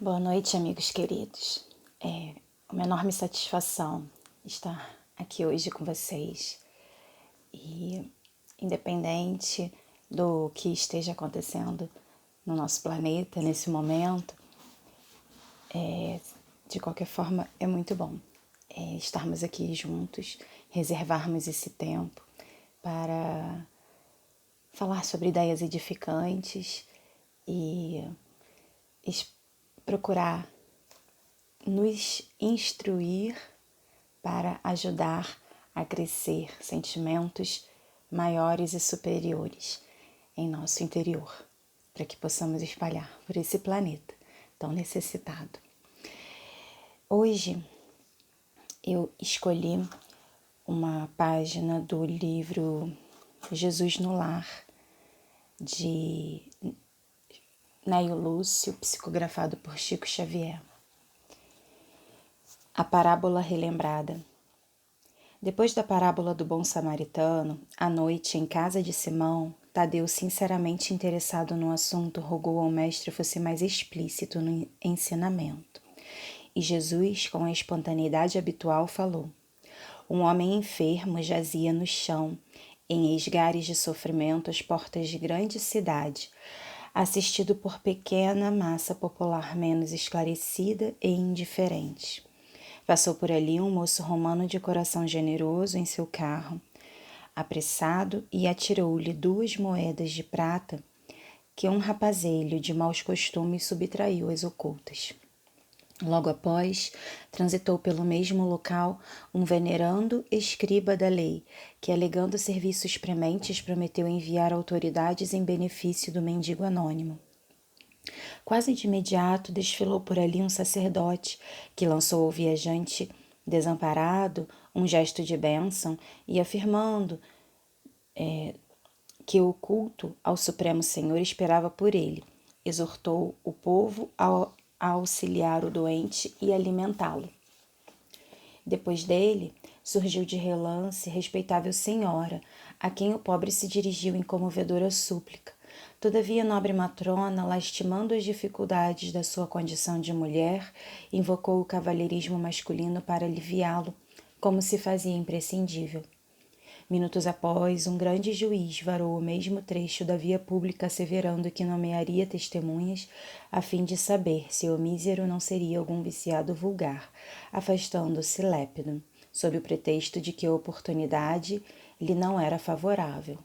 Boa noite, amigos queridos. É uma enorme satisfação estar aqui hoje com vocês. E independente do que esteja acontecendo no nosso planeta nesse momento, de qualquer forma é muito bom estarmos aqui juntos, reservarmos esse tempo para falar sobre ideias edificantes e procurar nos instruir para ajudar a crescer sentimentos maiores e superiores em nosso interior, para que possamos espalhar por esse planeta tão necessitado. Hoje eu escolhi uma página do livro Jesus no Lar, de Neio Lúcio, psicografado por Chico Xavier. A parábola relembrada. Depois da parábola do bom samaritano, à noite, em casa de Simão, Tadeu, sinceramente interessado no assunto, rogou ao mestre fosse mais explícito no ensinamento. E Jesus, com a espontaneidade habitual, falou. Um homem enfermo jazia no chão, em esgares de sofrimento às portas de grande cidade, assistido por pequena massa popular menos esclarecida e indiferente. Passou por ali um moço romano de coração generoso em seu carro, apressado, e atirou-lhe 2 moedas de prata que um rapazelho de maus costumes subtraiu às ocultas. Logo após, transitou pelo mesmo local um venerando escriba da lei, que, alegando serviços prementes, prometeu enviar autoridades em benefício do mendigo anônimo. Quase de imediato desfilou por ali um sacerdote, que lançou ao viajante desamparado um gesto de bênção e, afirmando que o culto ao Supremo Senhor esperava por ele, exortou o povo a auxiliar o doente e alimentá-lo. Depois dele, surgiu de relance respeitável senhora, a quem o pobre se dirigiu em comovedora súplica. Todavia, a nobre matrona, lastimando as dificuldades da sua condição de mulher, invocou o cavalheirismo masculino para aliviá-lo, como se fazia imprescindível. Minutos após, um grande juiz varou o mesmo trecho da via pública, asseverando que nomearia testemunhas a fim de saber se o mísero não seria algum viciado vulgar, afastando-se lépido, sob o pretexto de que a oportunidade lhe não era favorável.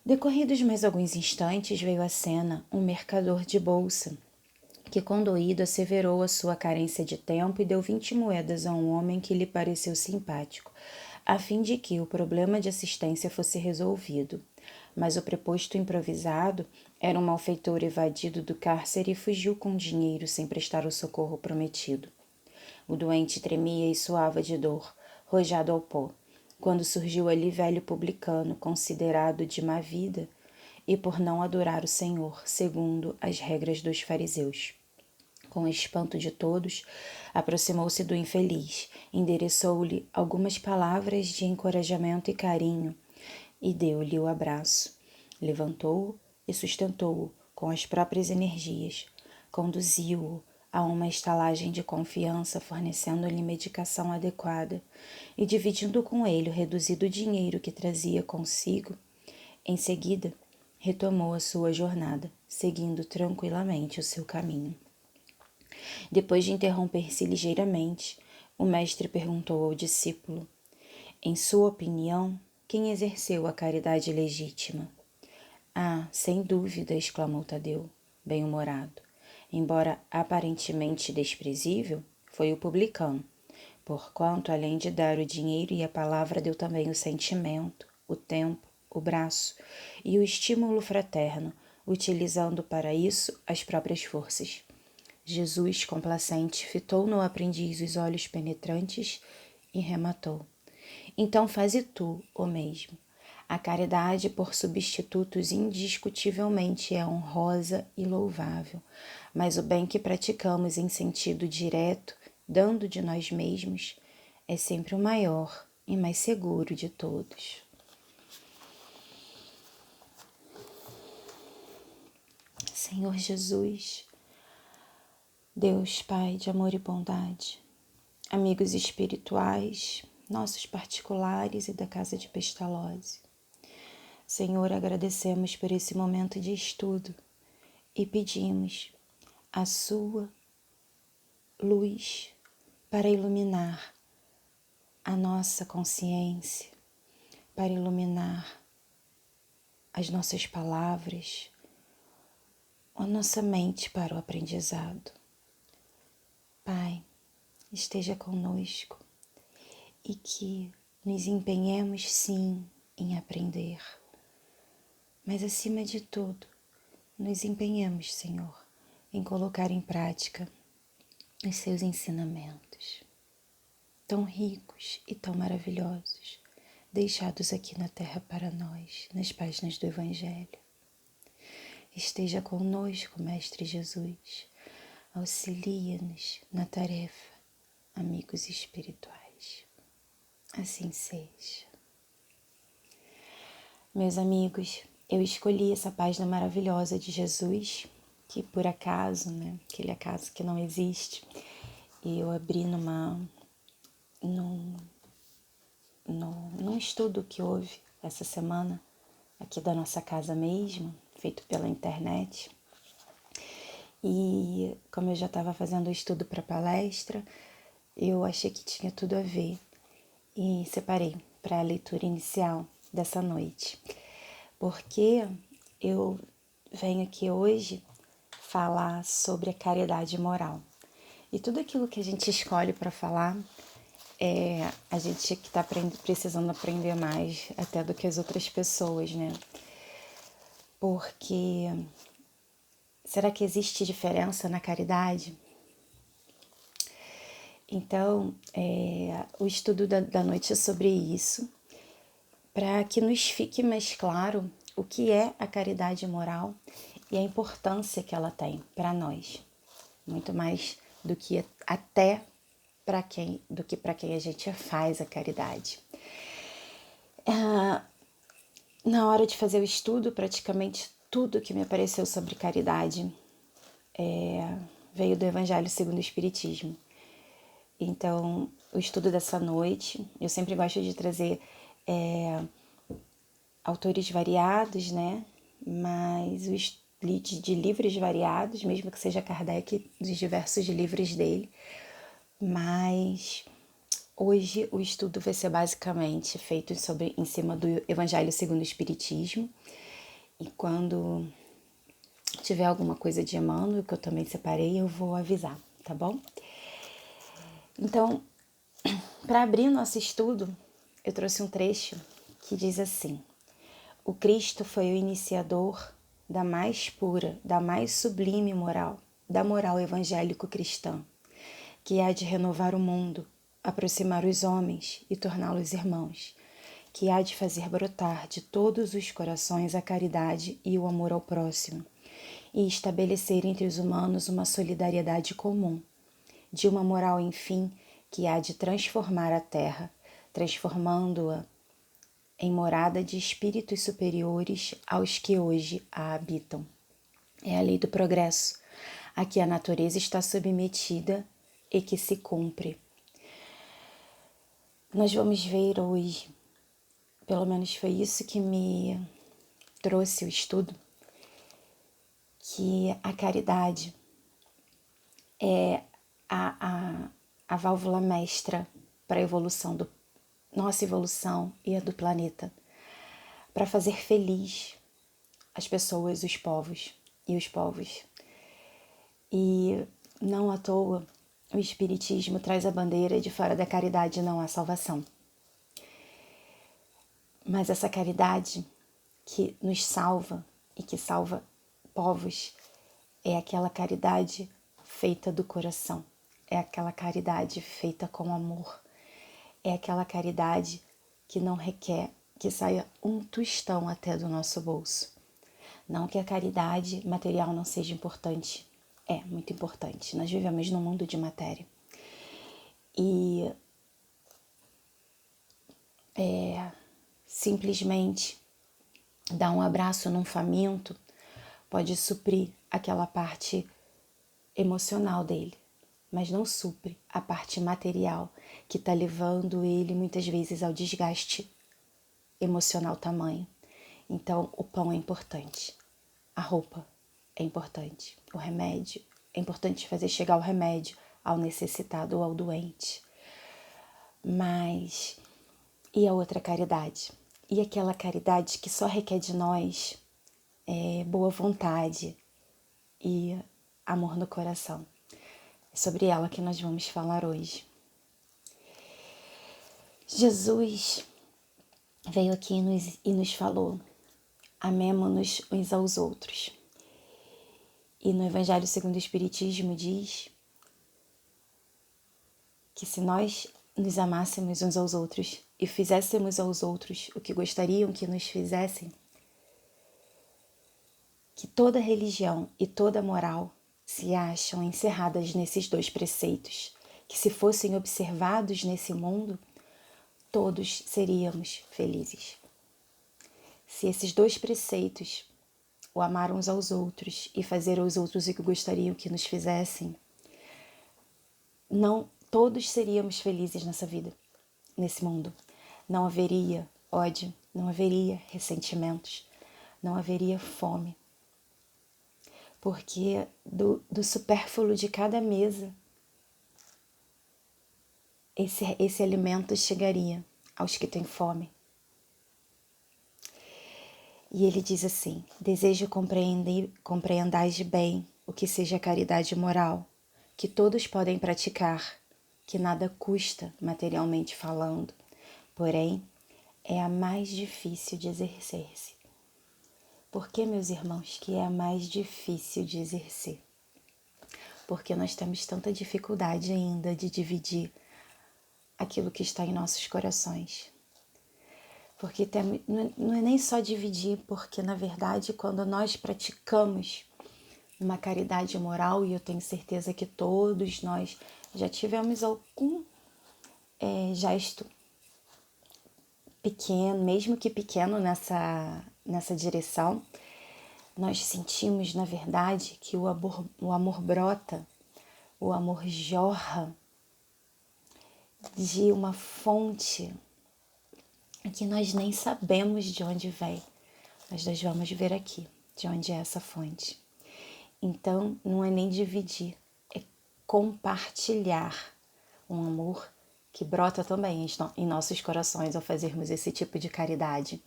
Decorridos mais alguns instantes, veio à cena um mercador de bolsa, que condoído asseverou a sua carência de tempo e deu 20 moedas a um homem que lhe pareceu simpático, a fim de que o problema de assistência fosse resolvido. Mas o preposto improvisado era um malfeitor evadido do cárcere e fugiu com dinheiro sem prestar o socorro prometido. O doente tremia e suava de dor, rojado ao pó, quando surgiu ali velho publicano, considerado de má vida, e por não adorar o Senhor, segundo as regras dos fariseus. Com espanto de todos, aproximou-se do infeliz, endereçou-lhe algumas palavras de encorajamento e carinho e deu-lhe o abraço. Levantou-o e sustentou-o com as próprias energias. Conduziu-o a uma estalagem de confiança, fornecendo-lhe medicação adequada e dividindo com ele o reduzido dinheiro que trazia consigo. Em seguida, retomou a sua jornada, seguindo tranquilamente o seu caminho. Depois de interromper-se ligeiramente, o mestre perguntou ao discípulo: em sua opinião, quem exerceu a caridade legítima? Ah, sem dúvida, exclamou Tadeu, bem-humorado. Embora aparentemente desprezível, foi o publicano, porquanto, além de dar o dinheiro e a palavra, deu também o sentimento, o tempo, o braço e o estímulo fraterno, utilizando para isso as próprias forças. Jesus, complacente, fitou no aprendiz os olhos penetrantes e rematou. Então faze tu o mesmo. A caridade por substitutos indiscutivelmente é honrosa e louvável, mas o bem que praticamos em sentido direto, dando de nós mesmos, é sempre o maior e mais seguro de todos. Senhor Jesus, Deus Pai de amor e bondade, amigos espirituais, nossos particulares e da Casa de Pestalozzi. Senhor, agradecemos por esse momento de estudo e pedimos a sua luz para iluminar a nossa consciência, para iluminar as nossas palavras, a nossa mente para o aprendizado. Pai, esteja conosco e que nos empenhemos sim em aprender, mas acima de tudo, nos empenhemos, Senhor, em colocar em prática os seus ensinamentos, tão ricos e tão maravilhosos, deixados aqui na terra para nós, nas páginas do Evangelho. Esteja conosco, Mestre Jesus, auxilia-nos na tarefa, amigos espirituais. Assim seja. Meus amigos, eu escolhi essa página maravilhosa de Jesus, que por acaso, aquele acaso que não existe, eu abri num estudo que houve essa semana, aqui da nossa casa mesmo, feito pela internet. E como eu já estava fazendo o estudo para palestra, eu achei que tinha tudo a ver e separei para a leitura inicial dessa noite, porque eu venho aqui hoje falar sobre a caridade moral. E tudo aquilo que a gente escolhe para falar, a gente que está precisando aprender mais até do que as outras pessoas, né? Porque será que existe diferença na caridade? Então, o estudo da noite é sobre isso, para que nos fique mais claro o que é a caridade moral e a importância que ela tem para nós, muito mais do que até para quem a gente faz a caridade. Na hora de fazer o estudo, praticamente tudo que me apareceu sobre caridade veio do Evangelho segundo o Espiritismo. Então, o estudo dessa noite, eu sempre gosto de trazer autores variados, né? Mas de livros variados, mesmo que seja Kardec, dos diversos livros dele. Mas hoje o estudo vai ser basicamente feito em cima do Evangelho segundo o Espiritismo. E quando tiver alguma coisa de Emmanuel, que eu também separei, eu vou avisar, tá bom? Então, para abrir nosso estudo, eu trouxe um trecho que diz assim: o Cristo foi o iniciador da mais pura, da mais sublime moral, da moral evangélico-cristã, que há de renovar o mundo, aproximar os homens e torná-los irmãos, que há de fazer brotar de todos os corações a caridade e o amor ao próximo, e estabelecer entre os humanos uma solidariedade comum, de uma moral, enfim, que há de transformar a terra, transformando-a em morada de espíritos superiores aos que hoje a habitam. É a lei do progresso, a que a natureza está submetida e que se cumpre. Nós vamos ver hoje, pelo menos foi isso que me trouxe o estudo, que a caridade é a válvula mestra para a evolução nossa evolução e a do planeta, para fazer feliz as pessoas, os povos. E não à toa o Espiritismo traz a bandeira de fora da caridade não há salvação. Mas essa caridade que nos salva e que salva povos é aquela caridade feita do coração, é aquela caridade feita com amor, é aquela caridade que não requer que saia um tostão até do nosso bolso. Não que a caridade material não seja importante, é muito importante. Nós vivemos num mundo de matéria. E simplesmente dar um abraço num faminto pode suprir aquela parte emocional dele, mas não supre a parte material que está levando ele muitas vezes ao desgaste emocional tamanho. Então, o pão é importante, a roupa é importante, o remédio é importante fazer chegar o remédio ao necessitado ou ao doente. Mas e a outra caridade? E aquela caridade que só requer de nós boa vontade e amor no coração. É sobre ela que nós vamos falar hoje. Jesus veio aqui e nos falou: amemo-nos uns aos outros. E no Evangelho segundo o Espiritismo diz que se nós nos amássemos uns aos outros e fizéssemos aos outros o que gostariam que nos fizessem, que toda religião e toda moral se acham encerradas nesses dois preceitos, que se fossem observados nesse mundo, todos seríamos felizes. Se esses dois preceitos, o amar uns aos outros e fazer aos outros o que gostariam que nos fizessem, não todos seríamos felizes nessa vida, nesse mundo. Não haveria ódio, não haveria ressentimentos, não haveria fome. Porque do supérfluo de cada mesa, esse alimento chegaria aos que têm fome. E ele diz assim: desejo compreendais bem o que seja caridade moral, que todos podem praticar, que nada custa materialmente falando, porém é a mais difícil de exercer-se. Por que, meus irmãos, que é a mais difícil de exercer? Porque nós temos tanta dificuldade ainda de dividir aquilo que está em nossos corações. Porque não é nem só dividir, porque na verdade quando nós praticamos uma caridade moral, e eu tenho certeza que todos nós já tivemos algum gesto pequeno, mesmo que pequeno nessa direção, nós sentimos na verdade que o amor brota, o amor jorra de uma fonte que nós nem sabemos de onde vem, mas nós vamos ver aqui de onde é essa fonte. Então, não é nem dividir, é compartilhar um amor que brota também em nossos corações ao fazermos esse tipo de caridade.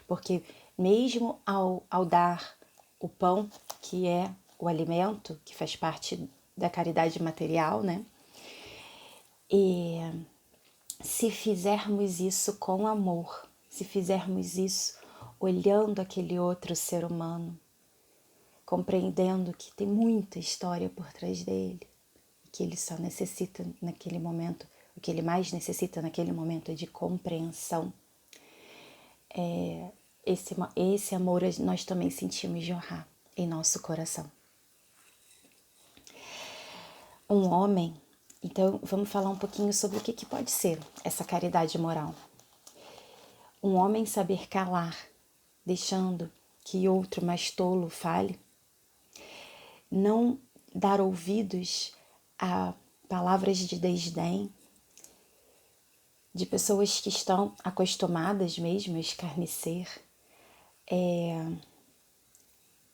Porque mesmo ao dar o pão, que é o alimento, que faz parte da caridade material, né? E se fizermos isso com amor, se fizermos isso olhando aquele outro ser humano, compreendendo que tem muita história por trás dele, que ele só necessita naquele momento, o que ele mais necessita naquele momento é de compreensão. Esse amor nós também sentimos jorrar em nosso coração. Um homem, então vamos falar um pouquinho sobre o que pode ser essa caridade moral. Um homem saber calar, deixando que outro mais tolo fale, não dar ouvidos a palavras de desdém, de pessoas que estão acostumadas mesmo a escarnecer,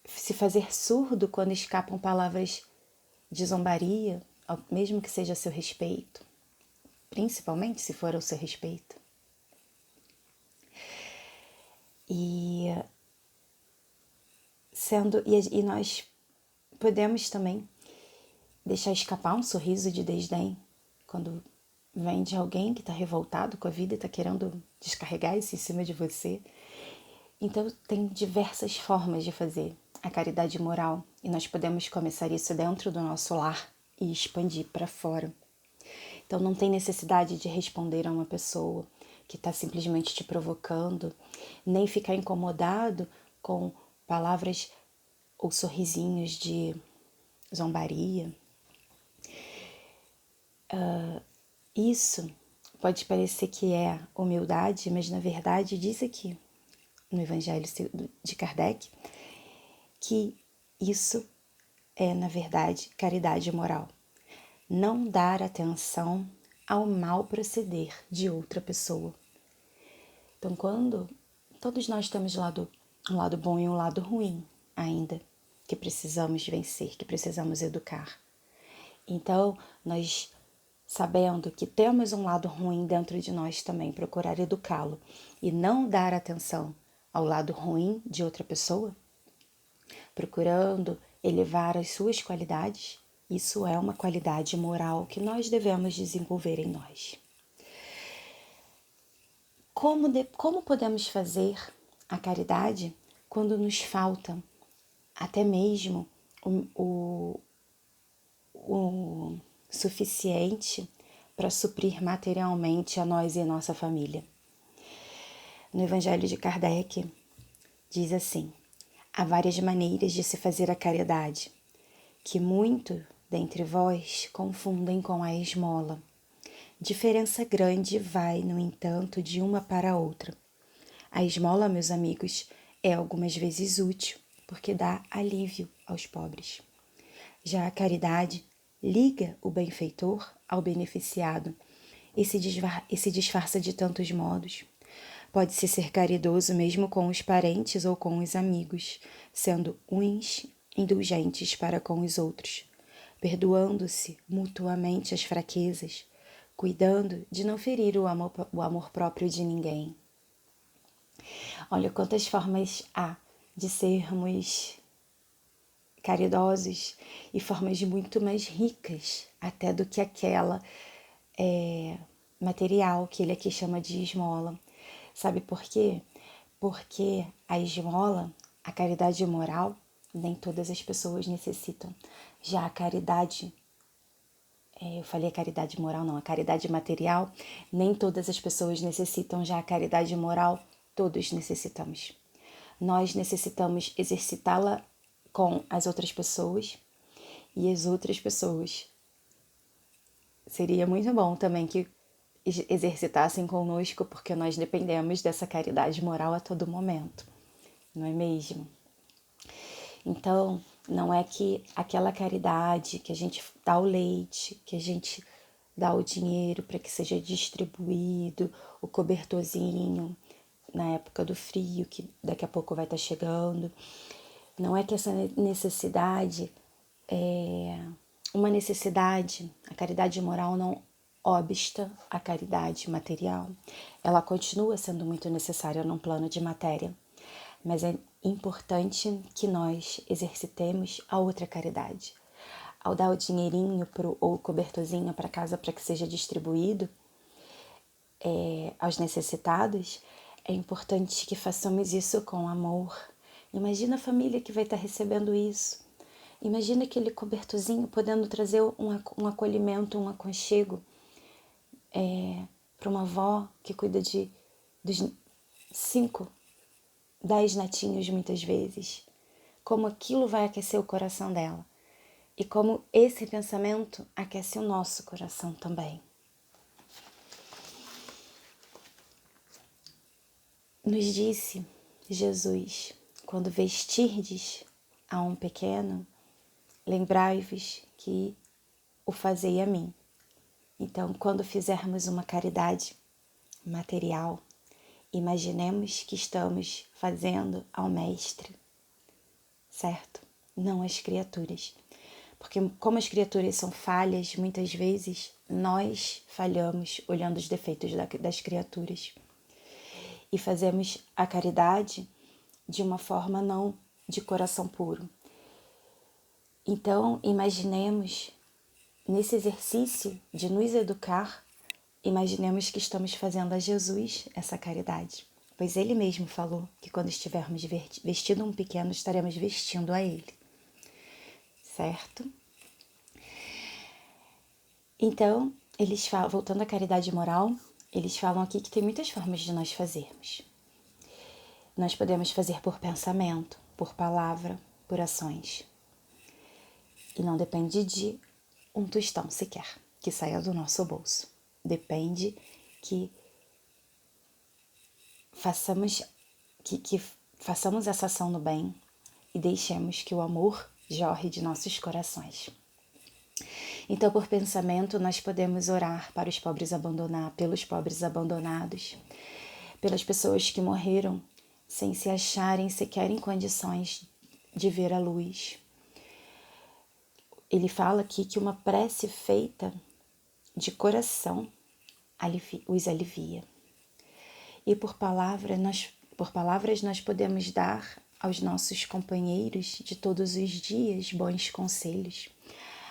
se fazer surdo quando escapam palavras de zombaria, mesmo que seja a seu respeito, principalmente se for ao seu respeito. E nós podemos também deixar escapar um sorriso de desdém quando vem de alguém que está revoltado com a vida e está querendo descarregar isso em cima de você. Então, tem diversas formas de fazer a caridade moral e nós podemos começar isso dentro do nosso lar e expandir para fora. Então, não tem necessidade de responder a uma pessoa que está simplesmente te provocando, nem ficar incomodado com palavras ou sorrisinhos de zombaria. Isso pode parecer que é humildade, mas na verdade diz aqui no Evangelho de Kardec que isso é, na verdade, caridade moral. Não dar atenção ao mal proceder de outra pessoa. Então, quando todos nós temos um lado bom e um lado ruim ainda, que precisamos vencer, que precisamos educar. Então, nós, sabendo que temos um lado ruim dentro de nós também, procurar educá-lo e não dar atenção ao lado ruim de outra pessoa, procurando elevar as suas qualidades, isso é uma qualidade moral que nós devemos desenvolver em nós. Como podemos fazer a caridade quando nos falta até mesmo o suficiente para suprir materialmente a nós e a nossa família? No Evangelho de Kardec, diz assim: há várias maneiras de se fazer a caridade, que muito dentre vós confundem com a esmola. Diferença grande vai, no entanto, de uma para outra. A esmola, meus amigos, é algumas vezes útil, porque dá alívio aos pobres. Já a caridade liga o benfeitor ao beneficiado e se disfarça de tantos modos. Pode-se ser caridoso mesmo com os parentes ou com os amigos, sendo uns indulgentes para com os outros, perdoando-se mutuamente as fraquezas, cuidando de não ferir o amor próprio de ninguém. Olha quantas formas há de sermos caridosos e formas muito mais ricas até do que aquela material que ele aqui chama de esmola. Sabe por quê? Porque a esmola, a caridade moral, nem todas as pessoas necessitam. Já a caridade, eu falei a caridade moral, não, a caridade material, nem todas as pessoas necessitam. Já a caridade moral, todos necessitamos. Nós necessitamos exercitá-la com as outras pessoas e as outras pessoas. Seria muito bom também que exercitassem conosco, porque nós dependemos dessa caridade moral a todo momento, não é mesmo? Então, não é que aquela caridade que a gente dá o leite, que a gente dá o dinheiro para que seja distribuído, o cobertorzinho na época do frio, que daqui a pouco vai estar chegando, não é que essa necessidade é uma necessidade, a caridade moral não obsta a caridade material. Ela continua sendo muito necessária num plano de matéria, mas é importante que nós exercitemos a outra caridade. Ao dar o dinheirinho ou o cobertorzinho para casa para que seja distribuído aos necessitados, é importante que façamos isso com amor. Imagina a família que vai estar recebendo isso. Imagina aquele cobertorzinho podendo trazer um acolhimento, um aconchego para uma avó que cuida dos 5, 10 netinhos muitas vezes. Como aquilo vai aquecer o coração dela. E como esse pensamento aquece o nosso coração também. Nos disse Jesus: quando vestirdes a um pequeno, lembrai-vos que o fazei a mim. Então, quando fizermos uma caridade material, imaginemos que estamos fazendo ao Mestre, certo? Não às criaturas. Porque como as criaturas são falhas, muitas vezes nós falhamos olhando os defeitos das criaturas. E fazemos a caridade de uma forma não de coração puro. Então, imaginemos, nesse exercício de nos educar, imaginemos que estamos fazendo a Jesus essa caridade. Pois ele mesmo falou que quando estivermos vestindo um pequeno, estaremos vestindo a ele. Certo? Então, eles falam, voltando à caridade moral, eles falam aqui que tem muitas formas de nós fazermos. Nós podemos fazer por pensamento, por palavra, por ações. E não depende de um tostão sequer que saia do nosso bolso. Depende que façamos essa ação no bem e deixemos que o amor jorre de nossos corações. Então, por pensamento, nós podemos orar para os pobres pelos pobres abandonados, pelas pessoas que morreram sem se acharem sequer em condições de ver a luz. Ele fala aqui que uma prece feita de coração os alivia. E por palavras nós podemos dar aos nossos companheiros de todos os dias bons conselhos.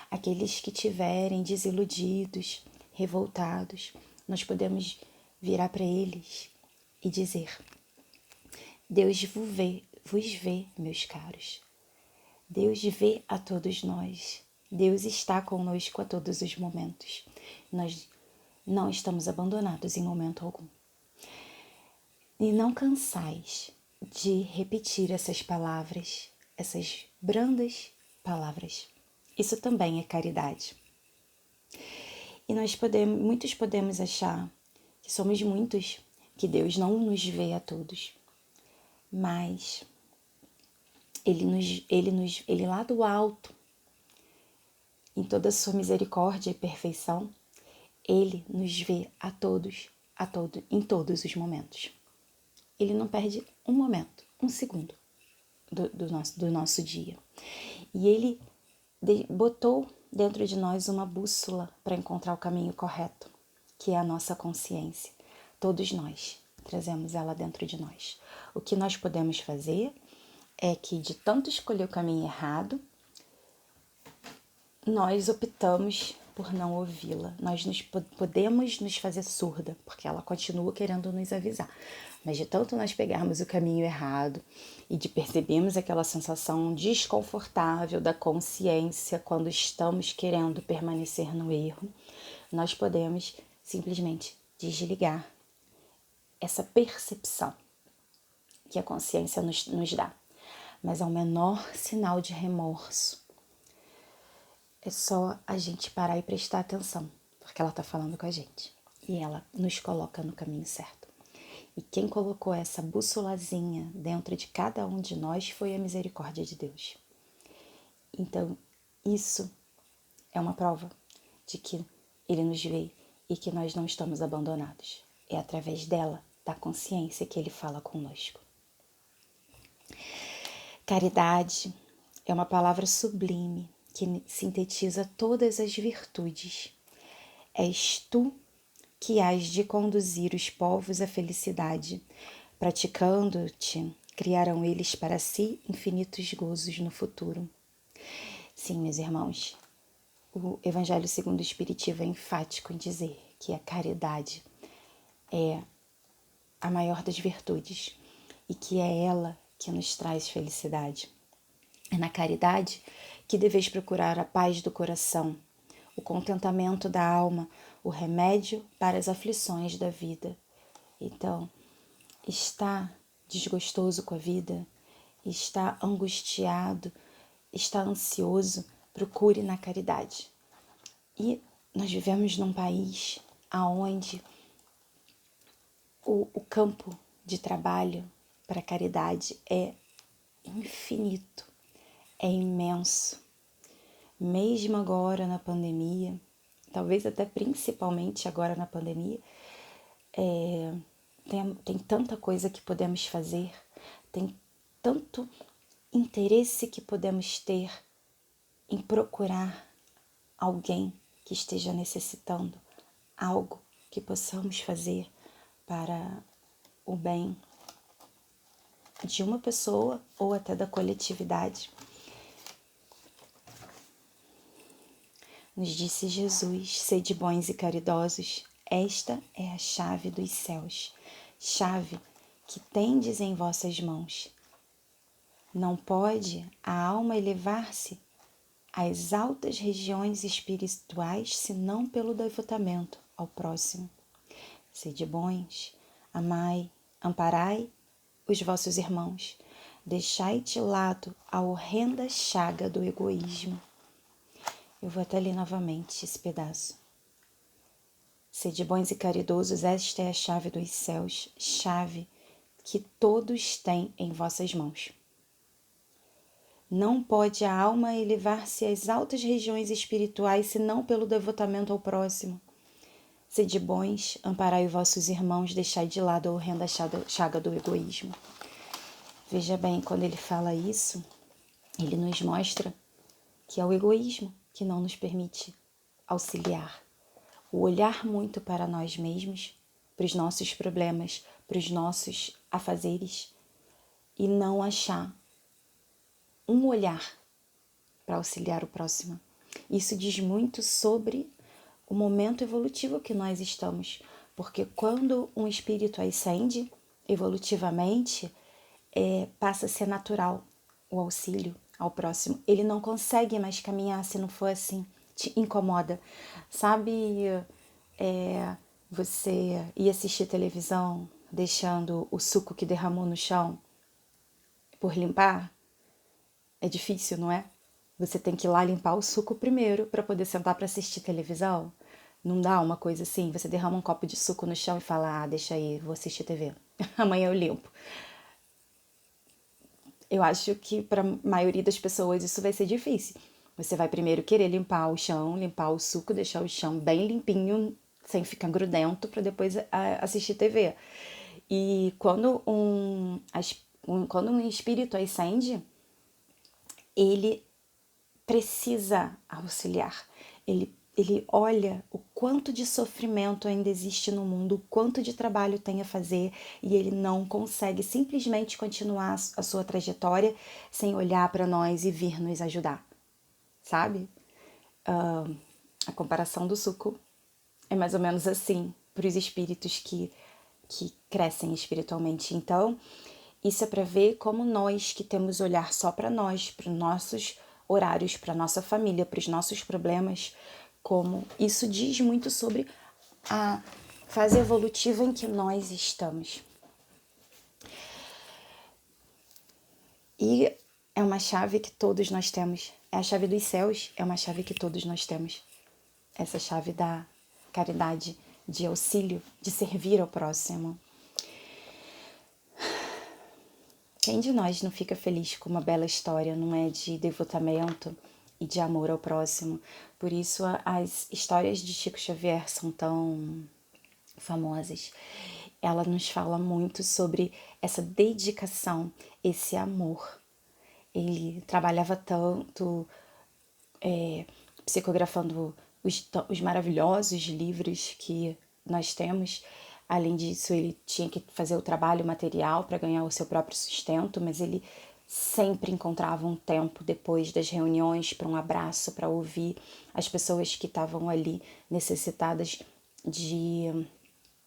Aqueles que tiverem desiludidos, revoltados, nós podemos virar para eles e dizer: Deus vos vê, meus caros. Deus vê a todos nós. Deus está conosco a todos os momentos. Nós não estamos abandonados em momento algum. E não cansais de repetir essas palavras, essas brandas palavras. Isso também é caridade. E muitos podemos achar que somos muitos, que Deus não nos vê a todos. Mas Ele lá do alto, em toda a sua misericórdia e perfeição, Ele nos vê em todos os momentos. Ele não perde um momento, um segundo do nosso dia. E Ele botou dentro de nós uma bússola para encontrar o caminho correto, que é a nossa consciência. Todos nós trazemos ela dentro de nós. O que nós podemos fazer é que, de tanto escolher o caminho errado, nós optamos por não ouvi-la. Nós podemos nos fazer surda, porque ela continua querendo nos avisar. Mas de tanto nós pegarmos o caminho errado e de percebermos aquela sensação desconfortável da consciência quando estamos querendo permanecer no erro, nós podemos simplesmente desligar essa percepção que a consciência nos dá. Mas ao menor sinal de remorso, é só a gente parar e prestar atenção, porque ela está falando com a gente e ela nos coloca no caminho certo. E quem colocou essa bússolazinha dentro de cada um de nós foi a misericórdia de Deus. Então, isso é uma prova de que Ele nos vê e que nós não estamos abandonados. É através dela, da consciência, que Ele fala conosco. Caridade é uma palavra sublime que sintetiza todas as virtudes. És tu que hás de conduzir os povos à felicidade. Praticando-te, criarão eles para si infinitos gozos no futuro. Sim, meus irmãos, o Evangelho segundo o Espiritismo é enfático em dizer que a caridade é a maior das virtudes e que é ela que nos traz felicidade. É na caridade que deveis procurar a paz do coração, o contentamento da alma, o remédio para as aflições da vida. Então, está desgostoso com a vida, está angustiado, está ansioso, procure na caridade. E nós vivemos num país onde o campo de trabalho para a caridade é infinito, é imenso. Mesmo agora na pandemia, talvez até principalmente agora na pandemia, tem tanta coisa que podemos fazer, tem tanto interesse que podemos ter em procurar alguém que esteja necessitando, algo que possamos fazer para o bem de uma pessoa ou até da coletividade. Nos disse Jesus: sede bons e caridosos, esta é a chave dos céus, chave que tendes em vossas mãos. Não pode a alma elevar-se às altas regiões espirituais senão pelo devotamento ao próximo. Sede bons, amai, amparai os vossos irmãos, deixai de lado a horrenda chaga do egoísmo. Eu vou até ler novamente esse pedaço. Sede bons e caridosos, esta é a chave dos céus, chave que todos têm em vossas mãos. Não pode a alma elevar-se às altas regiões espirituais senão pelo devotamento ao próximo. Sede bons, amparai os vossos irmãos, deixai de lado a horrenda chaga do egoísmo. Veja bem, quando ele fala isso, ele nos mostra que é o egoísmo que não nos permite auxiliar. O olhar muito para nós mesmos, para os nossos problemas, para os nossos afazeres, e não achar um olhar para auxiliar o próximo. Isso diz muito sobre o momento evolutivo que nós estamos, porque quando um espírito ascende evolutivamente, passa a ser natural o auxílio ao próximo. Ele não consegue mais caminhar se não for assim, te incomoda. Sabe, você ir assistir televisão deixando o suco que derramou no chão por limpar? É difícil, não é? Você tem que ir lá limpar o suco primeiro para poder sentar para assistir televisão. Não dá uma coisa assim, você derrama um copo de suco no chão e fala, deixa aí, vou assistir TV. Amanhã eu limpo. Eu acho que para a maioria das pessoas isso vai ser difícil. Você vai primeiro querer limpar o chão, limpar o suco, deixar o chão bem limpinho, sem ficar grudento, para depois assistir TV. E quando quando um espírito ascende, ele precisa auxiliar. Ele olha o quanto de sofrimento ainda existe no mundo, o quanto de trabalho tem a fazer, e ele não consegue simplesmente continuar a sua trajetória sem olhar para nós e vir nos ajudar, sabe? A comparação do suco é mais ou menos assim para os espíritos que crescem espiritualmente. Então, isso é para ver como nós que temos olhar só para nós, para os nossos horários, para nossa família, para os nossos problemas, como isso diz muito sobre a fase evolutiva em que nós estamos. E é uma chave que todos nós temos. É a chave dos céus, é uma chave que todos nós temos. Essa chave da caridade, de auxílio, de servir ao próximo. Quem de nós não fica feliz com uma bela história, não é, de devotamento e de amor ao próximo? Por isso as histórias de Chico Xavier são tão famosas. Ela nos fala muito sobre essa dedicação, esse amor. Ele trabalhava tanto psicografando os maravilhosos livros que nós temos. Além disso, ele tinha que fazer o trabalho material para ganhar o seu próprio sustento, mas ele sempre encontrava um tempo depois das reuniões para um abraço, para ouvir as pessoas que estavam ali necessitadas de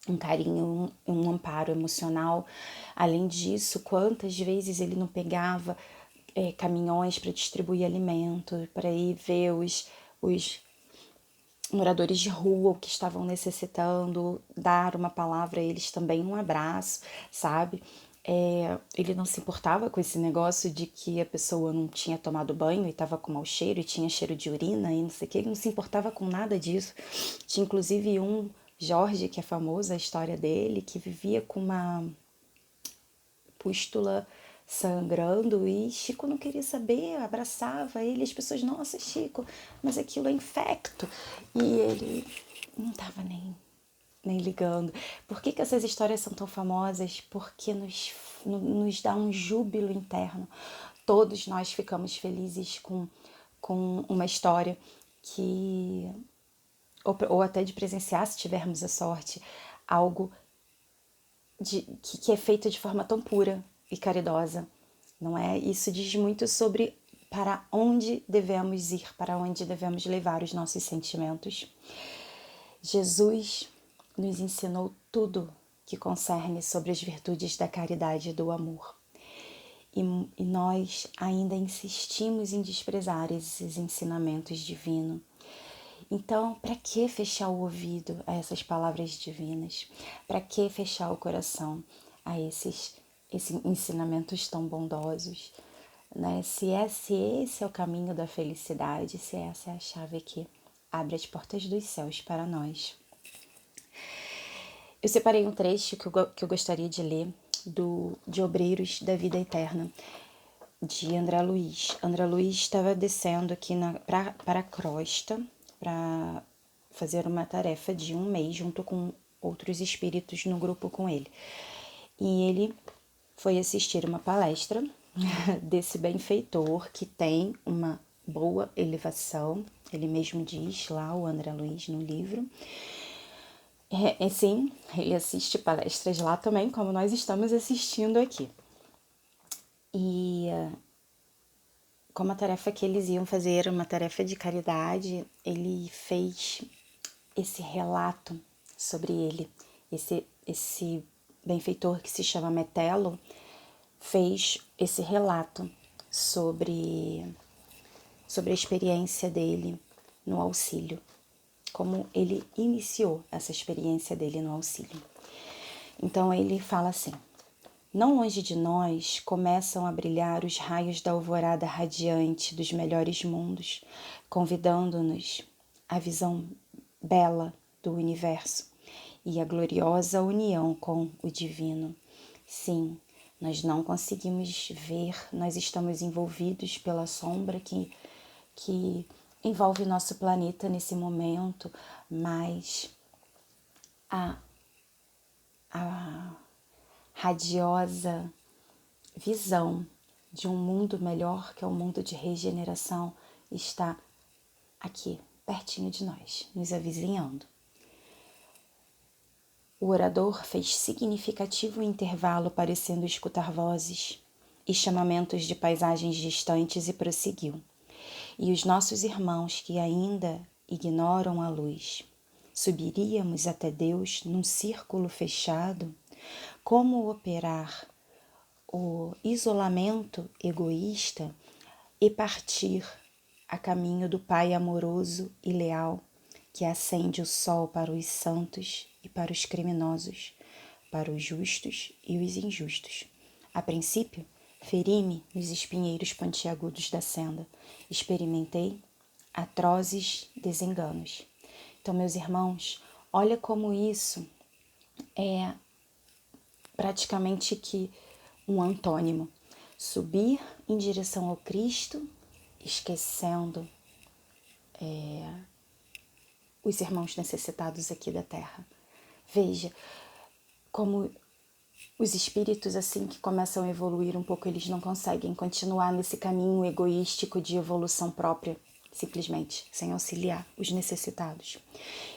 um carinho, um amparo emocional. Além disso, quantas vezes ele não pegava caminhões para distribuir alimento, para ir ver os moradores de rua, o que estavam necessitando, dar uma palavra a eles também, um abraço, sabe? Ele não se importava com esse negócio de que a pessoa não tinha tomado banho e estava com mau cheiro e tinha cheiro de urina e não sei o que, ele não se importava com nada disso. Tinha inclusive um Jorge, que é famoso, a história dele, que vivia com uma pústula sangrando e Chico não queria saber, abraçava ele, as pessoas, nossa, Chico, mas aquilo é infecto. E ele não estava nem ligando. Por que essas histórias são tão famosas? Porque nos dá um júbilo interno. Todos nós ficamos felizes com uma história que ou até de presenciar, se tivermos a sorte, algo que é feito de forma tão pura e caridosa, não é? Isso diz muito sobre para onde devemos ir, para onde devemos levar os nossos sentimentos. Jesus nos ensinou tudo que concerne sobre as virtudes da caridade e do amor. E nós ainda insistimos em desprezar esses ensinamentos divinos. Então, para que fechar o ouvido a essas palavras divinas? Para que fechar o coração a esses ensinamentos tão bondosos? Né? Se esse é o caminho da felicidade, se essa é a chave que abre as portas dos céus para nós. Eu separei um trecho que eu gostaria de ler de Obreiros da Vida Eterna, de André Luiz. André Luiz estava descendo aqui para a crosta para fazer uma tarefa de um mês junto com outros espíritos no grupo com ele. E ele foi assistir uma palestra desse benfeitor que tem uma boa elevação, ele mesmo diz lá, o André Luiz, no livro. Sim, ele assiste palestras lá também, como nós estamos assistindo aqui. E como a tarefa que eles iam fazer, uma tarefa de caridade, ele fez esse relato sobre ele. Esse benfeitor que se chama Metelo fez esse relato sobre a experiência dele no auxílio, como ele iniciou essa experiência dele no auxílio. Então ele fala assim: não longe de nós começam a brilhar os raios da alvorada radiante dos melhores mundos, convidando-nos à visão bela do universo e à gloriosa união com o divino. Sim, nós não conseguimos ver, nós estamos envolvidos pela sombra que envolve nosso planeta nesse momento, mas a radiosa visão de um mundo melhor, que é um mundo de regeneração, está aqui, pertinho de nós, nos avizinhando. O orador fez significativo intervalo, parecendo escutar vozes e chamamentos de paisagens distantes, e prosseguiu. E os nossos irmãos que ainda ignoram a luz, subiríamos até Deus num círculo fechado? Como operar o isolamento egoísta e partir a caminho do Pai amoroso e leal, que acende o sol para os santos e para os criminosos, para os justos e os injustos. A princípio, feri-me nos espinheiros pontiagudos da senda, experimentei atrozes desenganos. Então, meus irmãos, olha como isso é praticamente que um antônimo. Subir em direção ao Cristo, esquecendo os irmãos necessitados aqui da terra. Veja como os espíritos assim que começam a evoluir um pouco, eles não conseguem continuar nesse caminho egoístico de evolução própria, simplesmente, sem auxiliar os necessitados.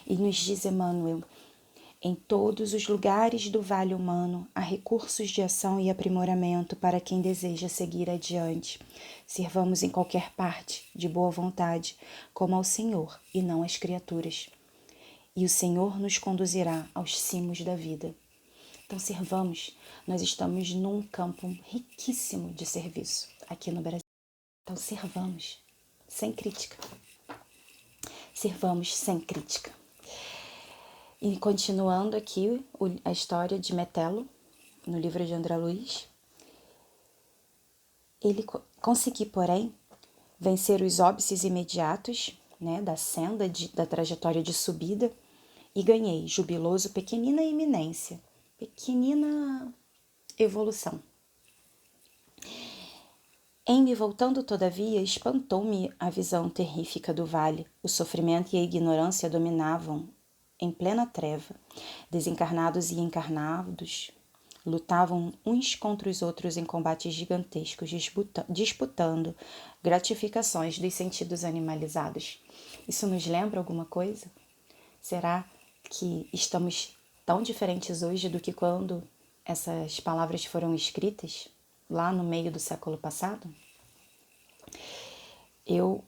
E nos diz Emmanuel: em todos os lugares do vale humano há recursos de ação e aprimoramento para quem deseja seguir adiante. Sirvamos em qualquer parte, de boa vontade, como ao Senhor e não às criaturas. E o Senhor nos conduzirá aos cimos da vida. Então, servamos. Nós estamos num campo riquíssimo de serviço aqui no Brasil. Então, servamos sem crítica. Servamos sem crítica. E continuando aqui a história de Metelo, no livro de André Luiz, ele conseguiu, porém, vencer os óbices imediatos, da senda, da trajetória de subida, e ganhei, jubiloso, pequenina eminência, pequenina evolução. Em me voltando, todavia, espantou-me a visão terrífica do vale. O sofrimento e a ignorância dominavam em plena treva. Desencarnados e encarnados lutavam uns contra os outros em combates gigantescos, disputando gratificações dos sentidos animalizados. Isso nos lembra alguma coisa? Será que estamos tão diferentes hoje do que quando essas palavras foram escritas, lá no meio do século passado? Eu,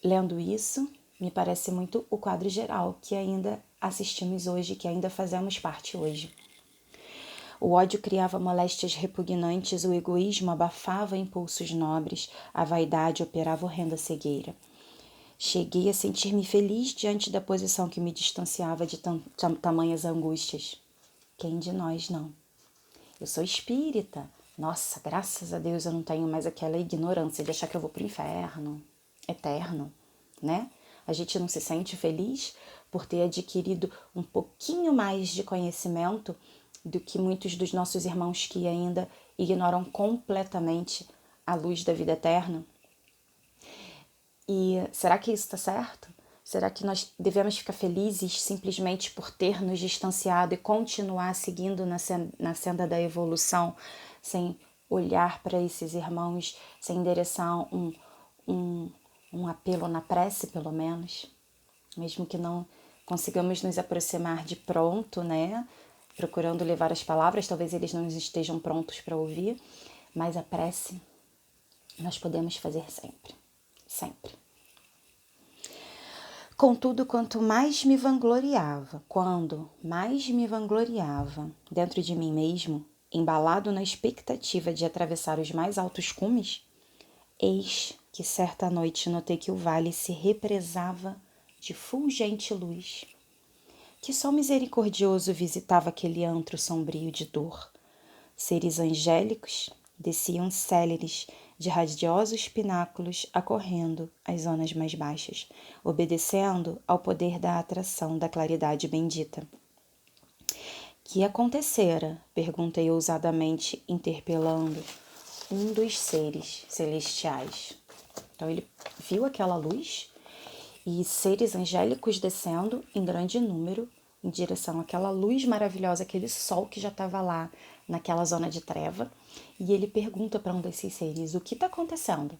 lendo isso, me parece muito o quadro geral que ainda assistimos hoje, que ainda fazemos parte hoje. O ódio criava moléstias repugnantes, o egoísmo abafava impulsos nobres, a vaidade operava horrenda cegueira. Cheguei a sentir-me feliz diante da posição que me distanciava de tamanhas angústias. Quem de nós não? Eu sou espírita. Nossa, graças a Deus eu não tenho mais aquela ignorância de achar que eu vou pro inferno eterno, né? A gente não se sente feliz por ter adquirido um pouquinho mais de conhecimento do que muitos dos nossos irmãos que ainda ignoram completamente a luz da vida eterna. E será que isso está certo? Será que nós devemos ficar felizes simplesmente por ter nos distanciado e continuar seguindo na senda da evolução, sem olhar para esses irmãos, sem endereçar um apelo na prece, pelo menos? Mesmo que não consigamos nos aproximar de pronto, né? Procurando levar as palavras, talvez eles não estejam prontos para ouvir, mas a prece nós podemos fazer sempre, sempre. Contudo, quando mais me vangloriava dentro de mim mesmo, embalado na expectativa de atravessar os mais altos cumes, eis que certa noite notei que o vale se represava de fulgente luz, que só misericordioso visitava aquele antro sombrio de dor. Seres angélicos desciam céleres de radiosos pináculos acorrendo as zonas mais baixas, obedecendo ao poder da atração da claridade bendita. Que acontecera? Perguntei ousadamente, interpelando um dos seres celestiais. Então ele viu aquela luz e seres angélicos descendo em grande número em direção àquela luz maravilhosa, aquele sol que já estava lá naquela zona de treva. E ele pergunta para um desses seres: o que está acontecendo?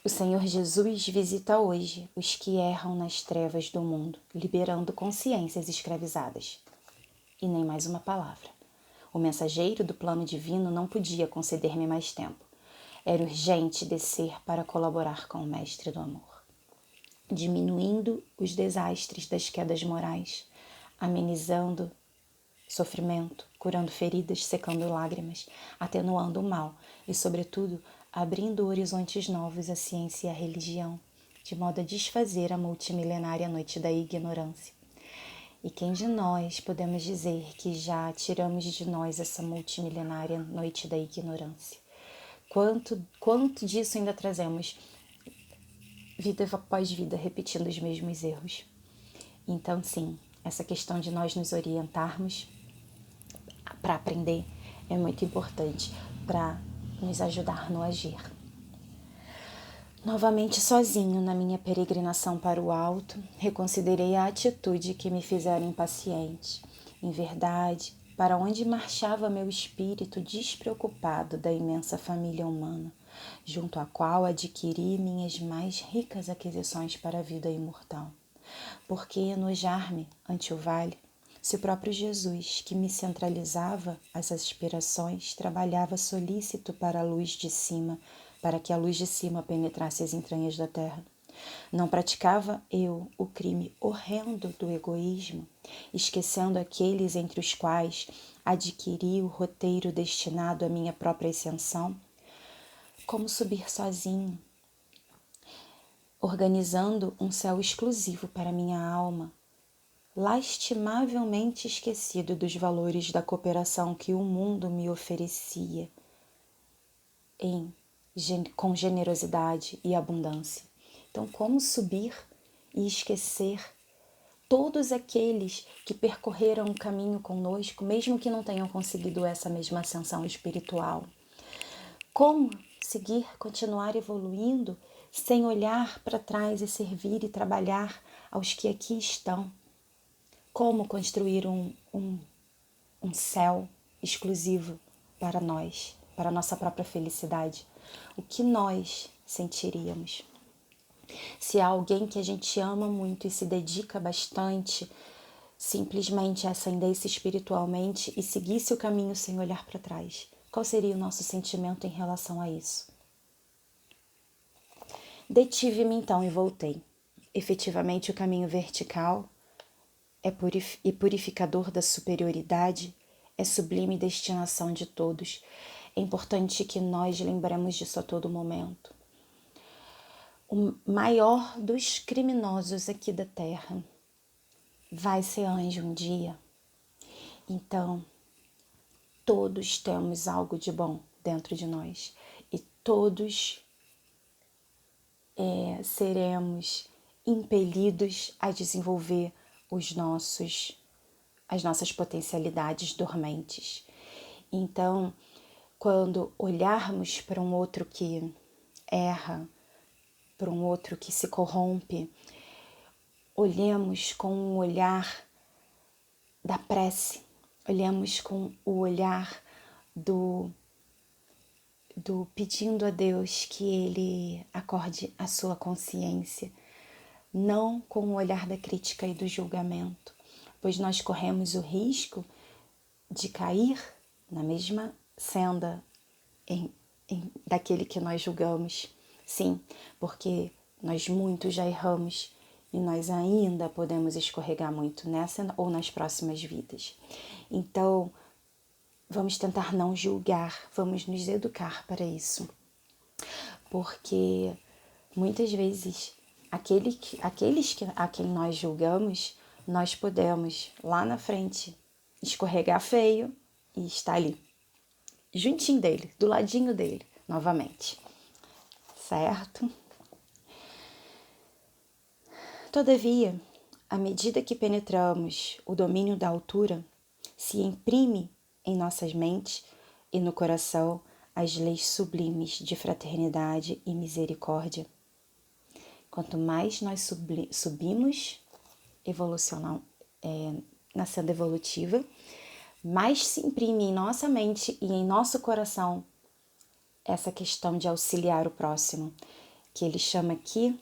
O Senhor Jesus visita hoje os que erram nas trevas do mundo, liberando consciências escravizadas. E nem mais uma palavra. O mensageiro do plano divino não podia conceder-me mais tempo. Era urgente descer para colaborar com o Mestre do Amor, diminuindo os desastres das quedas morais, amenizando sofrimento, curando feridas, secando lágrimas, atenuando o mal e, sobretudo, abrindo horizontes novos à ciência e à religião, de modo a desfazer a multimilenária noite da ignorância. E quem de nós podemos dizer que já tiramos de nós essa multimilenária noite da ignorância? Quanto disso ainda trazemos vida após vida, repetindo os mesmos erros? Então, sim, essa questão de nós nos orientarmos para aprender é muito importante para nos ajudar no agir. Novamente sozinho na minha peregrinação para o alto, reconsiderei a atitude que me fizera impaciente. Em verdade, para onde marchava meu espírito despreocupado da imensa família humana, junto à qual adquiri minhas mais ricas aquisições para a vida imortal? Por que enojar-me ante o vale, se o próprio Jesus, que me centralizava as aspirações, trabalhava solícito para a luz de cima, para que a luz de cima penetrasse as entranhas da terra? Não praticava eu o crime horrendo do egoísmo, esquecendo aqueles entre os quais adquiri o roteiro destinado à minha própria ascensão? Como subir sozinho, organizando um céu exclusivo para minha alma, lastimavelmente esquecido dos valores da cooperação que o mundo me oferecia com generosidade e abundância. Então, como subir e esquecer todos aqueles que percorreram o caminho conosco, mesmo que não tenham conseguido essa mesma ascensão espiritual? Como seguir, continuar evoluindo sem olhar para trás e servir e trabalhar aos que aqui estão? Como construir um céu exclusivo para nós, para a nossa própria felicidade? O que nós sentiríamos? Se há alguém que a gente ama muito e se dedica bastante, simplesmente ascendesse espiritualmente e seguisse o caminho sem olhar para trás, qual seria o nosso sentimento em relação a isso? Detive-me então e voltei. Efetivamente, o caminho vertical e purificador da superioridade é sublime destinação de todos. É importante que nós lembremos disso a todo momento. O maior dos criminosos aqui da Terra vai ser anjo um dia. Então, todos temos algo de bom dentro de nós e todos seremos impelidos a desenvolver as nossas potencialidades dormentes. Então, quando olharmos para um outro que erra, para um outro que se corrompe, olhemos com um olhar da prece, olhemos com o olhar do pedindo a Deus que Ele acorde a sua consciência, não com o olhar da crítica e do julgamento, pois nós corremos o risco de cair na mesma senda daquele que nós julgamos. Sim, porque nós muito já erramos e nós ainda podemos escorregar muito nessa ou nas próximas vidas. Então, vamos tentar não julgar, vamos nos educar para isso. Porque muitas vezes aqueles a quem nós julgamos, nós podemos lá na frente escorregar feio e estar ali, juntinho dele, do ladinho dele, novamente. Certo? Todavia, à medida que penetramos o domínio da altura, se imprime em nossas mentes e no coração as leis sublimes de fraternidade e misericórdia. Quanto mais nós subimos na senda evolutiva, mais se imprime em nossa mente e em nosso coração essa questão de auxiliar o próximo, que ele chama aqui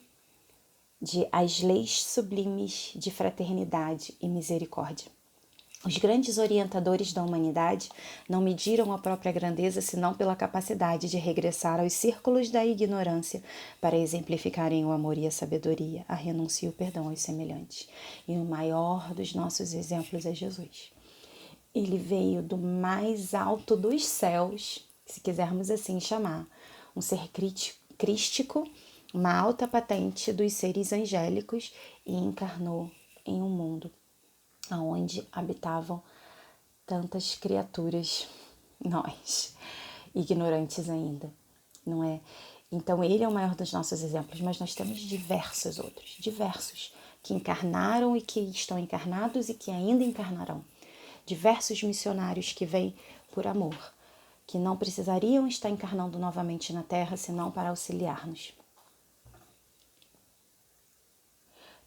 de as leis sublimes de fraternidade e misericórdia. Os grandes orientadores da humanidade não mediram a própria grandeza senão pela capacidade de regressar aos círculos da ignorância para exemplificarem o amor e a sabedoria, a renúncia e o perdão aos semelhantes. E o maior dos nossos exemplos é Jesus. Ele veio do mais alto dos céus, se quisermos assim chamar, um ser crístico, uma alta patente dos seres angélicos e encarnou em um mundo onde habitavam tantas criaturas, nós, ignorantes ainda, não é? Então ele é o maior dos nossos exemplos, mas nós temos diversos outros, diversos, que encarnaram e que estão encarnados e que ainda encarnarão. Diversos missionários que vêm por amor, que não precisariam estar encarnando novamente na Terra, senão para auxiliar-nos.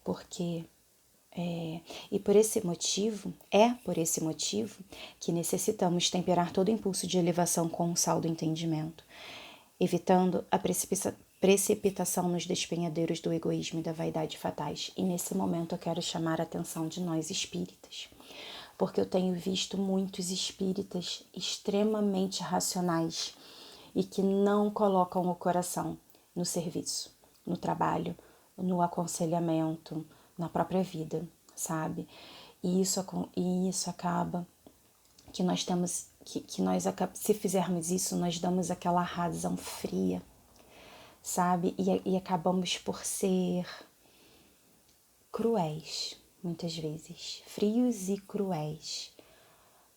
Porque e por esse motivo que necessitamos temperar todo impulso de elevação com o sal do entendimento, evitando a precipitação nos despenhadeiros do egoísmo e da vaidade fatais. E nesse momento eu quero chamar a atenção de nós espíritas, porque eu tenho visto muitos espíritas extremamente racionais e que não colocam o coração no serviço, no trabalho, no aconselhamento, na própria vida, sabe? E isso acaba que nós temos se fizermos isso, nós damos aquela razão fria, sabe? E acabamos por ser cruéis, muitas vezes, frios e cruéis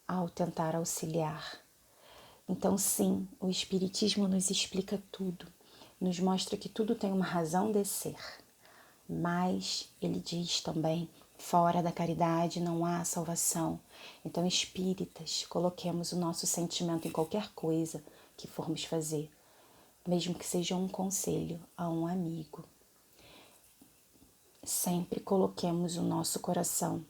ao tentar auxiliar. Então, sim, o Espiritismo nos explica tudo, nos mostra que tudo tem uma razão de ser. Mas ele diz também, fora da caridade não há salvação. Então, espíritas, coloquemos o nosso sentimento em qualquer coisa que formos fazer, mesmo que seja um conselho a um amigo. Sempre coloquemos o nosso coração.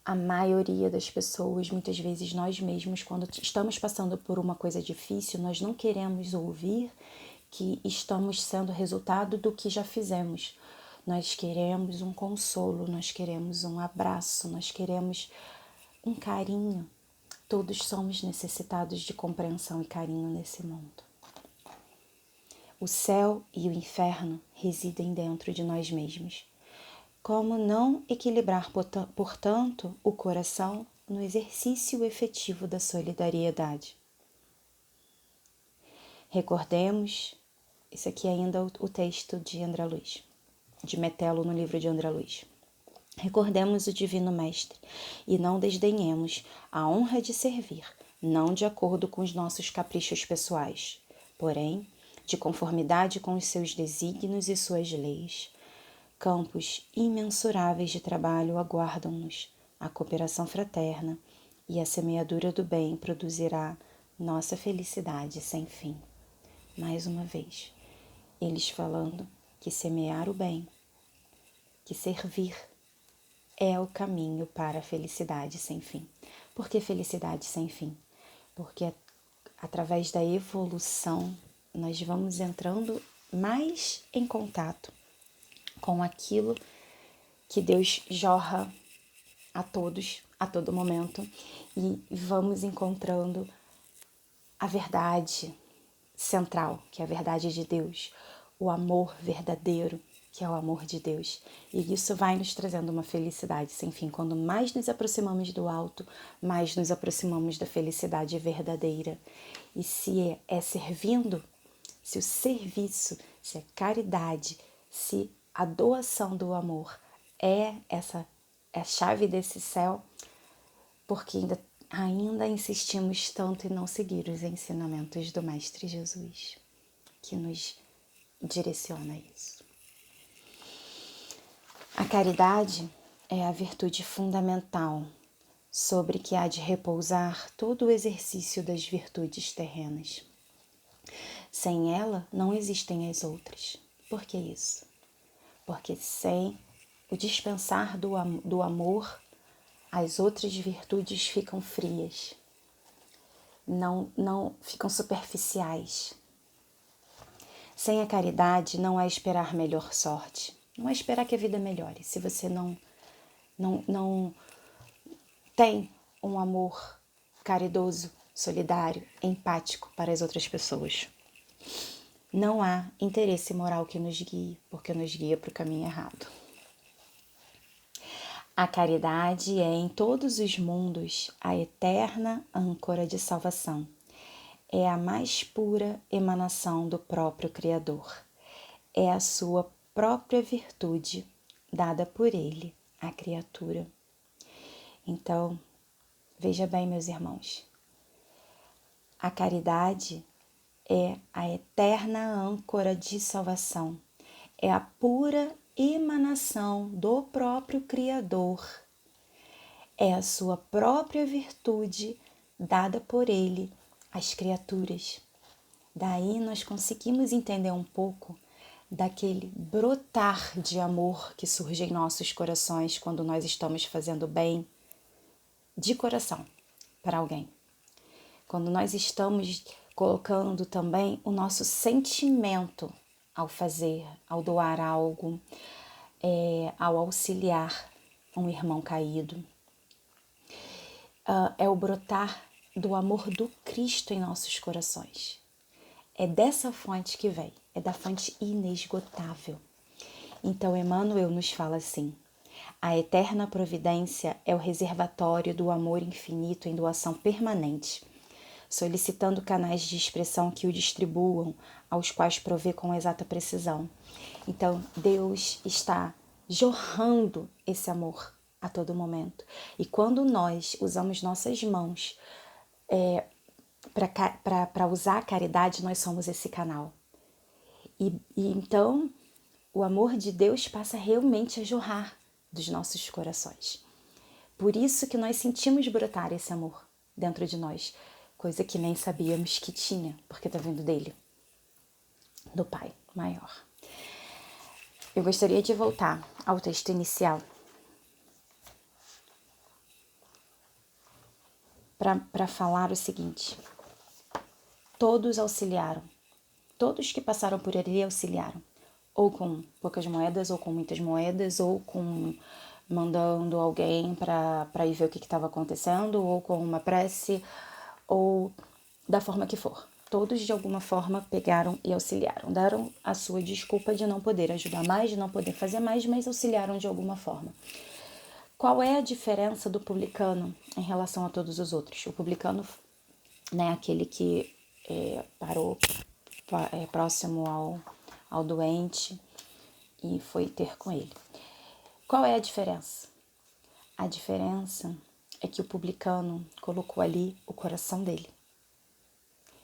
A maioria das pessoas, muitas vezes nós mesmos, quando estamos passando por uma coisa difícil, nós não queremos ouvir que estamos sendo resultado do que já fizemos. Nós queremos um consolo, nós queremos um abraço, nós queremos um carinho. Todos somos necessitados de compreensão e carinho nesse mundo. O céu e o inferno residem dentro de nós mesmos. Como não equilibrar, portanto, o coração no exercício efetivo da solidariedade? Recordemos, isso aqui é ainda o texto de André Luiz, de Metelo no livro de André Luiz. Recordemos o Divino Mestre e não desdenhemos a honra de servir, não de acordo com os nossos caprichos pessoais, porém, de conformidade com os seus desígnios e suas leis. Campos imensuráveis de trabalho aguardam-nos, a cooperação fraterna e a semeadura do bem produzirá nossa felicidade sem fim. Mais uma vez, eles falando que semear o bem, que servir é o caminho para a felicidade sem fim. Por que felicidade sem fim? Porque através da evolução nós vamos entrando mais em contato com aquilo que Deus jorra a todos, a todo momento, e vamos encontrando a verdade central, que é a verdade de Deus, o amor verdadeiro, que é o amor de Deus. E isso vai nos trazendo uma felicidade sem fim. Quando mais nos aproximamos do alto, mais nos aproximamos da felicidade verdadeira. E se é servindo, se o serviço, se a caridade, se a doação do amor é a chave desse céu, porque ainda insistimos tanto em não seguir os ensinamentos do Mestre Jesus, que nos direciona a isso. A caridade é a virtude fundamental sobre que há de repousar todo o exercício das virtudes terrenas. Sem ela, não existem as outras. Por que isso? Porque sem o dispensar do amor, as outras virtudes ficam frias, não ficam superficiais. Sem a caridade, não há esperar melhor sorte. Não é esperar que a vida melhore. Se você não tem um amor caridoso, solidário, empático para as outras pessoas, não há interesse moral que nos guie, porque nos guia para o caminho errado. A caridade é, em todos os mundos, a eterna âncora de salvação. É a mais pura emanação do próprio Criador. É a sua própria virtude, dada por Ele à criatura. Então, veja bem, meus irmãos, a caridade é a eterna âncora de salvação, é a pura emanação do próprio Criador, é a sua própria virtude dada por Ele às criaturas. Daí nós conseguimos entender um pouco daquele brotar de amor que surge em nossos corações quando nós estamos fazendo bem de coração para alguém. Quando nós estamos colocando também o nosso sentimento ao fazer, ao doar algo, ao auxiliar um irmão caído. É o brotar do amor do Cristo em nossos corações. É dessa fonte que vem, é da fonte inesgotável. Então Emmanuel nos fala assim: a eterna providência é o reservatório do amor infinito em doação permanente, solicitando canais de expressão que o distribuam, aos quais provê com exata precisão. Então Deus está jorrando esse amor a todo momento. E quando nós usamos nossas mãos para usar a caridade, nós somos esse canal. E então o amor de Deus passa realmente a jorrar dos nossos corações. Por isso que nós sentimos brotar esse amor dentro de nós, coisa que nem sabíamos que tinha, porque está vindo dele, do Pai maior. Eu gostaria de voltar ao texto inicial para falar o seguinte: todos auxiliaram, todos que passaram por ali auxiliaram, ou com poucas moedas, ou com muitas moedas, ou com mandando alguém para ir ver o que estava acontecendo, ou com uma prece, ou da forma que for. Todos, de alguma forma, pegaram e auxiliaram. Deram a sua desculpa de não poder ajudar mais, de não poder fazer mais, mas auxiliaram de alguma forma. Qual é a diferença do publicano em relação a todos os outros? O publicano, né, aquele que parou próximo ao doente e foi ter com ele. Qual é a diferença? A diferença é que o publicano colocou ali o coração dele.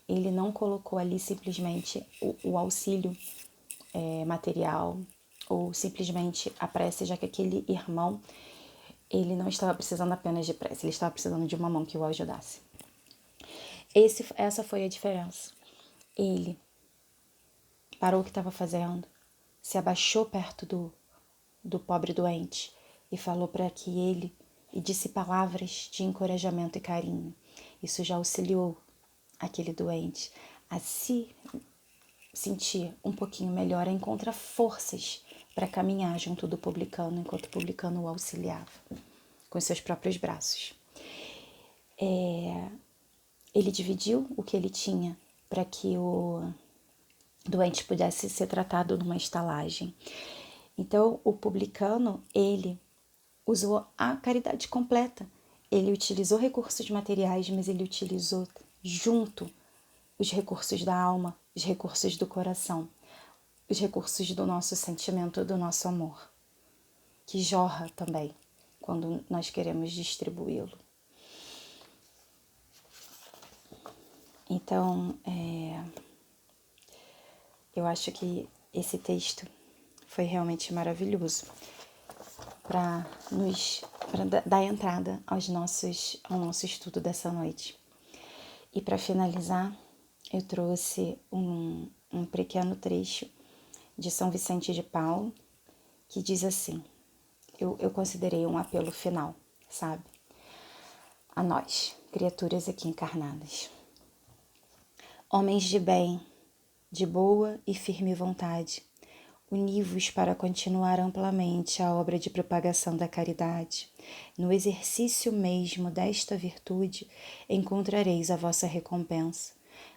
Ele não colocou ali simplesmente o auxílio material ou simplesmente a prece, já que aquele irmão, ele não estava precisando apenas de prece, ele estava precisando de uma mão que o ajudasse. Essa foi a diferença. Ele parou o que estava fazendo, se abaixou perto do pobre doente e falou para que ele e disse palavras de encorajamento e carinho. Isso já auxiliou aquele doente a se sentir um pouquinho melhor, a encontrar forças para caminhar junto do publicano, enquanto o publicano o auxiliava com seus próprios braços. Ele dividiu o que ele tinha para que o doente pudesse ser tratado numa estalagem. Então, o publicano, ele usou a caridade completa. Ele utilizou recursos materiais, mas ele utilizou junto os recursos da alma, os recursos do coração, os recursos do nosso sentimento, do nosso amor, que jorra também quando nós queremos distribuí-lo. Então, eu acho que esse texto foi realmente maravilhoso para dar entrada ao nosso estudo dessa noite. E para finalizar, eu trouxe um pequeno trecho de São Vicente de Paulo, que diz assim, eu considerei um apelo final, sabe? A nós, criaturas aqui encarnadas. Homens de bem, de boa e firme vontade, uni-vos para continuar amplamente a obra de propagação da caridade. No exercício mesmo desta virtude encontrareis a vossa recompensa.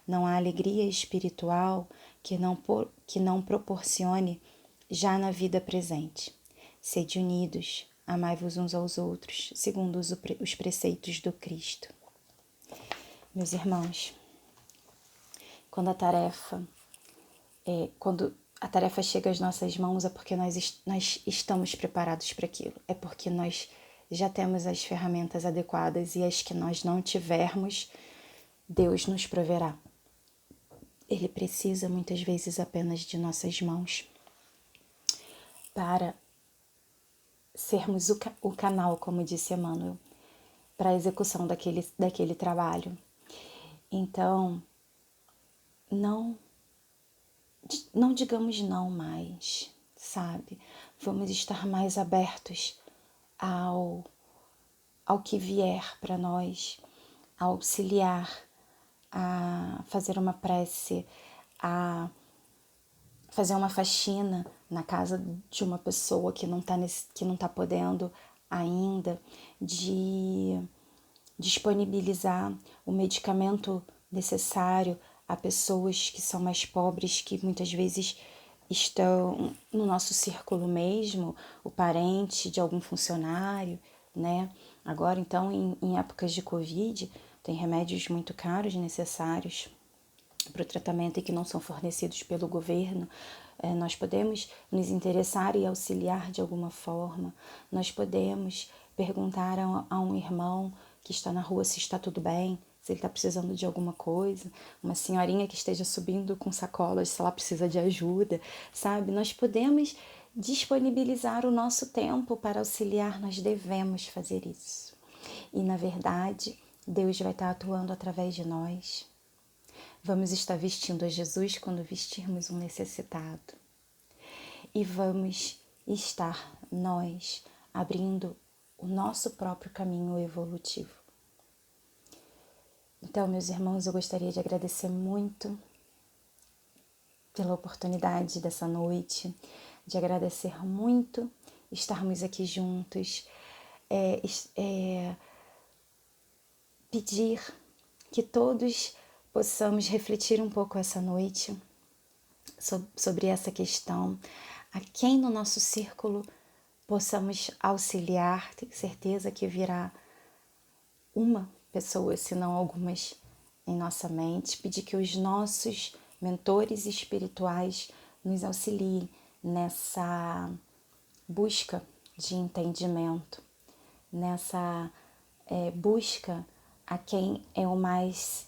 Não há alegria espiritual que não proporcione já na vida presente. Sede unidos, amai-vos uns aos outros, segundo os preceitos do Cristo. Meus irmãos, quando a tarefa chega às nossas mãos é porque nós estamos preparados para aquilo. É porque nós já temos as ferramentas adequadas e as que nós não tivermos, Deus nos proverá. Ele precisa muitas vezes apenas de nossas mãos para sermos o canal, como disse Emmanuel, para a execução daquele trabalho. Então, não digamos não mais, sabe? Vamos estar mais abertos ao que vier para nós, a auxiliar, a fazer uma prece, a fazer uma faxina na casa de uma pessoa que não tá podendo ainda, de disponibilizar o medicamento necessário a pessoas que são mais pobres, que muitas vezes estão no nosso círculo mesmo, o parente de algum funcionário, né? Agora, então, em épocas de Covid, tem remédios muito caros necessários para o tratamento e que não são fornecidos pelo governo. Nós podemos nos interessar e auxiliar de alguma forma. Nós podemos perguntar a um irmão que está na rua se está tudo bem, se ele está precisando de alguma coisa, uma senhorinha que esteja subindo com sacolas, se ela precisa de ajuda, sabe? Nós podemos disponibilizar o nosso tempo para auxiliar, nós devemos fazer isso. E, na verdade, Deus vai estar atuando através de nós. Vamos estar vestindo a Jesus quando vestirmos um necessitado. E vamos estar nós abrindo o nosso próprio caminho evolutivo. Então, meus irmãos, eu gostaria de agradecer muito pela oportunidade dessa noite, de agradecer muito estarmos aqui juntos, pedir que todos possamos refletir um pouco essa noite sobre essa questão, a quem no nosso círculo possamos auxiliar. Tenho certeza que virá uma pessoa, se não algumas, em nossa mente. Pedir que os nossos mentores espirituais nos auxiliem nessa busca de entendimento, nessa busca a quem é o mais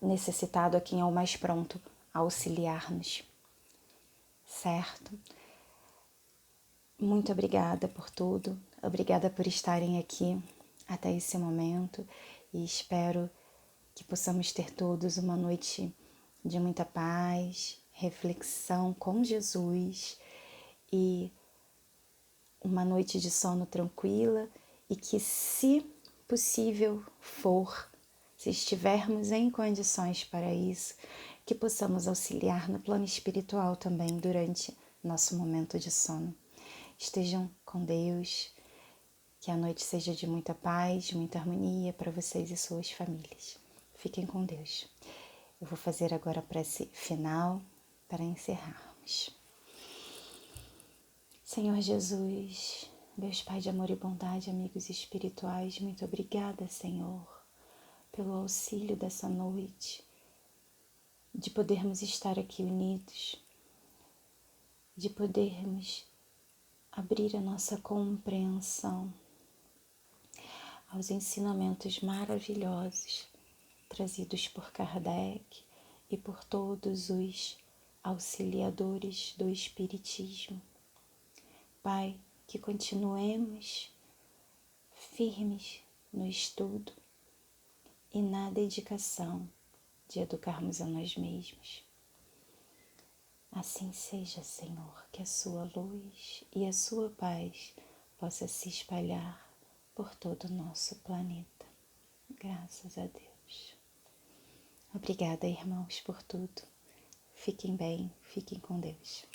necessitado, a quem é o mais pronto a auxiliar-nos, certo? Muito obrigada por tudo, obrigada por estarem aqui até esse momento e espero que possamos ter todos uma noite de muita paz, reflexão com Jesus e uma noite de sono tranquila e que, se possível for, se estivermos em condições para isso, que possamos auxiliar no plano espiritual também durante nosso momento de sono. Estejam com Deus, que a noite seja de muita paz, de muita harmonia para vocês e suas famílias. Fiquem com Deus. Eu vou fazer agora a prece final para encerrarmos. Senhor Jesus, Deus Pai de amor e bondade, amigos espirituais, muito obrigada, Senhor, pelo auxílio dessa noite, de podermos estar aqui unidos, de podermos abrir a nossa compreensão aos ensinamentos maravilhosos trazidos por Kardec e por todos os auxiliadores do Espiritismo. Pai, que continuemos firmes no estudo e na dedicação de educarmos a nós mesmos. Assim seja, Senhor, que a sua luz e a sua paz possa se espalhar por todo o nosso planeta. Graças a Deus. Obrigada, irmãos, por tudo. Fiquem bem, fiquem com Deus.